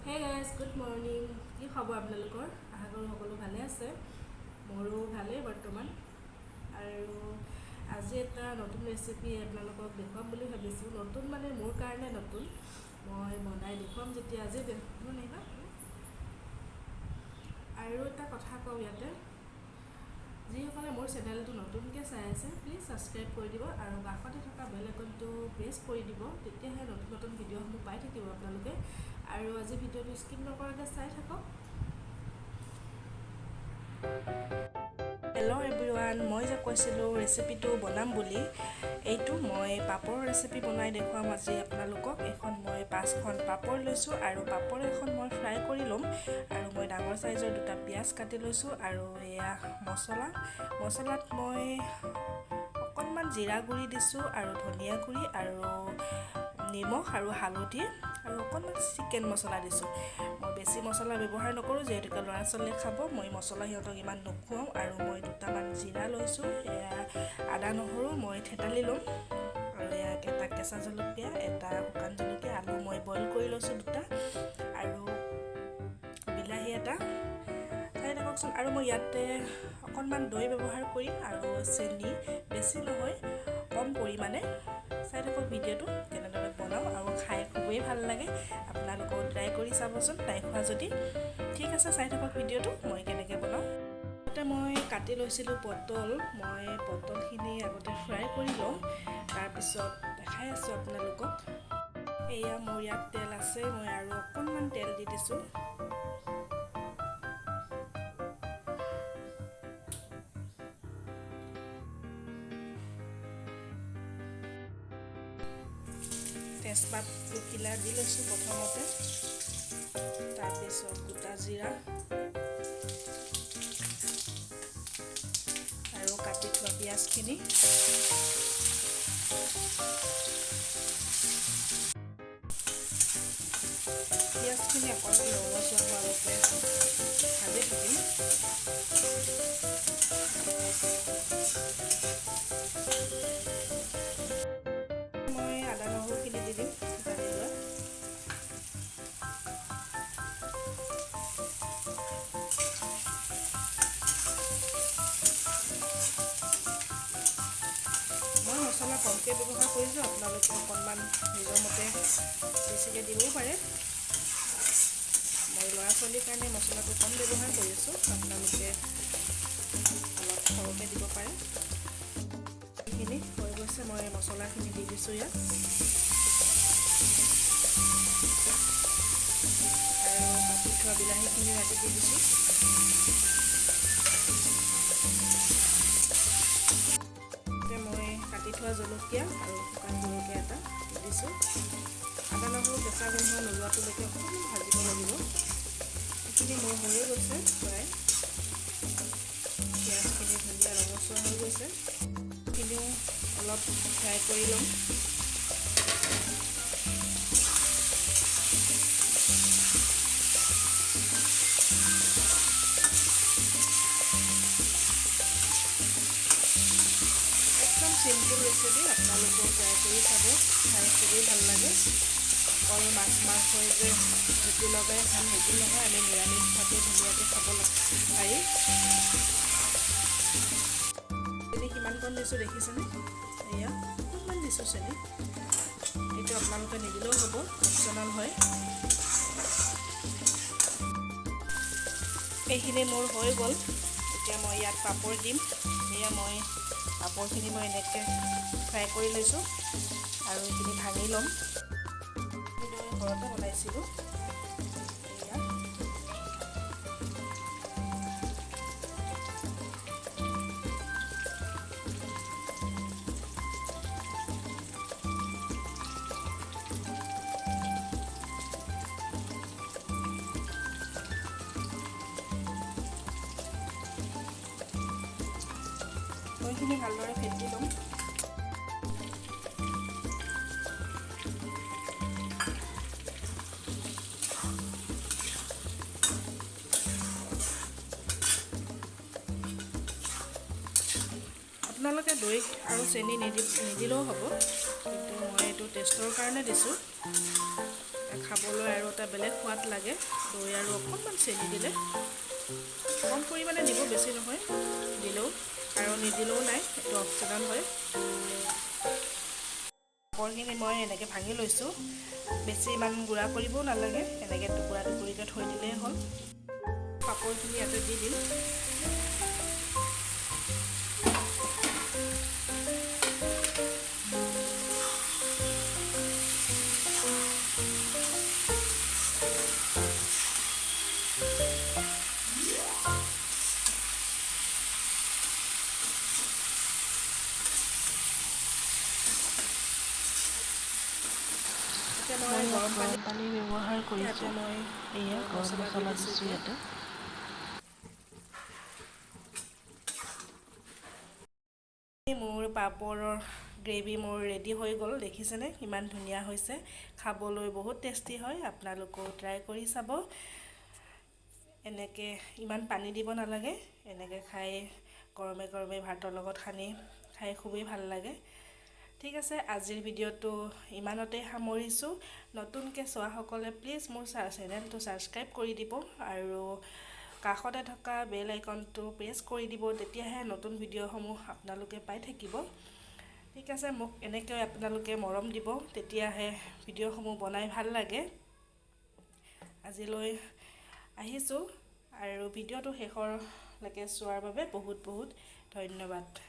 Hey guys, good morning. কি খবৰ আপোনালোকৰ? আশা কৰোঁ সকলো ভালে আছে। মোৰো ভালেই বৰ্তমান। আৰু আজি এটা নতুন ৰেচিপি আপোনালোকক দেখুৱাম বুলি ভাবিছোঁ। নতুন মানে মোৰ কাৰণে নতুন। মই বনাই দেখুৱাম যেতিয়া আজি নাইবা। আৰু এটা কথা কওঁ ইয়াতে, যিসকলে মোৰ চেনেলটো নতুনকৈ চাই আছে প্লিজ ছাবস্ক্ৰাইব কৰি দিব আৰু কাষতে থকা বেল আইকনটো প্ৰেছ কৰি দিব, তেতিয়াহে নতুন নতুন ভিডিঅ'সমূহ পাই থাকিব আপোনালোকে। আৰু আজি ভিডিঅ'টো স্কিপ নকৰাকৈ চাই থাকক। হেল্ল' এভৰিৱান, মই যে কৈছিলোঁ ৰেচিপিটো বনাম বুলি, এইটো মই পাপৰ ৰেচিপি বনাই দেখুৱাম আজি আপোনালোকক। এখন মই 5খন পাপৰ লৈছোঁ আৰু পাপৰ এখন মই ফ্ৰাই কৰি ল'ম। আৰু মই ডাঙৰ চাইজৰ 2টা পিঁয়াজ কাটি লৈছোঁ। আৰু এয়া মছলাত মই অকণমান জিৰা গুড়ি দিছোঁ আৰু ধনিয়া গুড়ি আৰু নিমখ আৰু হালধি আৰু অকণমান চিকেন মছলা দিছোঁ। মই বেছি মছলা ব্যৱহাৰ নকৰোঁ, যিহেতুকে ল'ৰা ছোৱালীয়ে খাব। মই মছলা সিহঁতক ইমান নোখুৱাওঁ। আৰু মই 2টামান জিৰা লৈছোঁ। এয়া আদা নহৰু মই থেতালি ল'ম। আৰু এয়া এটা কেঁচা জলকীয়া, এটা শুকান জলকীয়া, আলু মই বইল কৰি লৈছোঁ 2টা, আৰু বিলাহী এটা। চাই থাককচোন। আৰু মই ইয়াতে অকণমান দৈ ব্যৱহাৰ কৰিম আৰু চেনি, বেছি নহয়, কম পৰিমাণে। চাই থাকক ভিডিঅ'টো কেনেদৰে বনাওঁ, আৰু খাই খুবেই ভাল লাগে। আপোনালোকেও ট্ৰাই কৰি চাবচোন তাই খোৱা যদি। ঠিক আছে, চাই থাকক ভিডিঅ'টো মই কেনেকৈ বনাওঁ। আগতে মই কাটি লৈছিলোঁ পটল। মই পটলখিনি আগতে ফ্ৰাই কৰি লওঁ, তাৰপিছত দেখাই আছোঁ আপোনালোকক। এয়া মোৰ ইয়াত তেল আছে, মই আৰু অকণমান তেল দি দিছোঁ। তেজপাত দুখিলা দি লৈছোঁ প্ৰথমতে, তাৰপিছত গোটা জিৰা আৰু কাটি থোৱা পিঁয়াজখিনি। পিঁয়াজখিনি অকণমান ৰঙচুৱা হোৱালৈকে ভাজি থাকিম। মই আদা নহৰুখিনি দি দিম ভাজি লোৱা। মই মছলা কমকৈ ব্যৱহাৰ কৰিছোঁ, আপোনালোকে অকণমান নিজৰ মতে বেছিকৈ দিবও পাৰে। মই ল'ৰা ছোৱালীৰ কাৰণে মছলাটো কম ব্যৱহাৰ কৰিছোঁ, আপোনালোকে অলপ সৰহকৈ দিব পাৰে। এইখিনি হৈ গৈছে, মই মছলাখিনি দি দিছোঁ ইয়াত। আৰু কাটি থোৱা বিলাহীখিনি ৰাতি দি দিছোঁ। মই কাটি থোৱা জলকীয়া আৰু শুকান জলকীয়া এটা দি দিছোঁ। আদা নহৰু কেঁচা গোন্ধ নোলোৱাটোলৈকে অকণমান ভাজিব লাগিব। এইখিনি মোৰ হৈয়ে গৈছে প্ৰায়। পিঁয়াজখিনি ধুনীয়া ৰঙচুৱা হৈ গৈছে। এইখিনিও অলপ ফ্ৰাই কৰি ল'ম। একদম চিম্পুল ৰেচিপি, আপোনালোকেও ট্ৰাই কৰি চাব, খাই খুবেই ভাল লাগে। অকল মাংসই যে জুতি লগাই খাম সেইটো নহয়, আমি নিৰামিষভাৱে ধুনীয়াকৈ খাব পাৰি। চেনি কিমানকণ দিছোঁ দেখিছেনে? এয়া অকণমান দিছোঁ চেনি। এইটো আপোনালোকে নিদিলেও হ'ব, অপশ্যনেল হয়। এইখিনি মোৰ হৈ গ'ল। এতিয়া মই ইয়াত পাপৰ দিম। এয়া মই পাপৰখিনি মই এনেকৈ ফ্ৰাই কৰি লৈছোঁ আৰু এইখিনি ভাঙি ল'ম। এইদৰে ঘৰতে বনাইছিলোঁ। এয়া এইখিনি ভালদৰে ফেটি ল'ম। আপোনালোকে দৈ আৰু চেনি নিদিলেও হ'ব, কিন্তু মই এইটো টেষ্টৰ কাৰণে দিছোঁ। খাবলৈ আৰু এটা বেলেগ সোৱাদ লাগে দৈ আৰু অকণমান চেনি দিলে কম পৰিমাণে দিব বেছি নহয় দিলেও আৰু নিদিলেও নাই এইটো অপচনেল হয় পাপৰখিনি মই এনেকৈ ভাঙি লৈছোঁ বেছি ইমান গুড়া কৰিবও নালাগে এনেকৈ টুকুৰা টুকুৰিকৈ থৈ দিলেই হ'ল পাপৰখিনি ইয়াতে দি দিম মই গৰম পানী ব্যৱহাৰ কৰিছোঁ মই এয়া গৰম মছলা দিছোঁ ইয়াতে মোৰ পাপৰৰ গ্ৰেভি মোৰ ৰেডি হৈ গ'ল দেখিছেনে ইমান ধুনীয়া হৈছে খাবলৈ বহুত টেষ্টি হয় আপোনালোকেও ট্ৰাই কৰি চাব এনেকৈ ইমান পানী দিব নালাগে এনেকৈ খাই গৰমে গৰমে ভাতৰ লগত সানি খাই খুবেই ভাল লাগে ঠিক আছে আজিৰ ভিডিঅ'টো ইমানতে সামৰিছোঁ নতুনকৈ চোৱাসকলে প্লিজ মোৰ চেনেলটো ছাবস্ক্ৰাইব কৰি দিব আৰু কাষতে থকা বেল আইকনটো প্ৰেছ কৰি দিব তেতিয়াহে নতুন ভিডিঅ'সমূহ আপোনালোকে পাই থাকিব ঠিক আছে মোক এনেকৈ আপোনালোকে মৰম দিব তেতিয়াহে ভিডিঅ'সমূহ বনাই ভাল লাগে আজিলৈ আহিছোঁ আৰু ভিডিঅ'টো শেষৰলৈকে চোৱাৰ বাবে বহুত বহুত ধন্যবাদ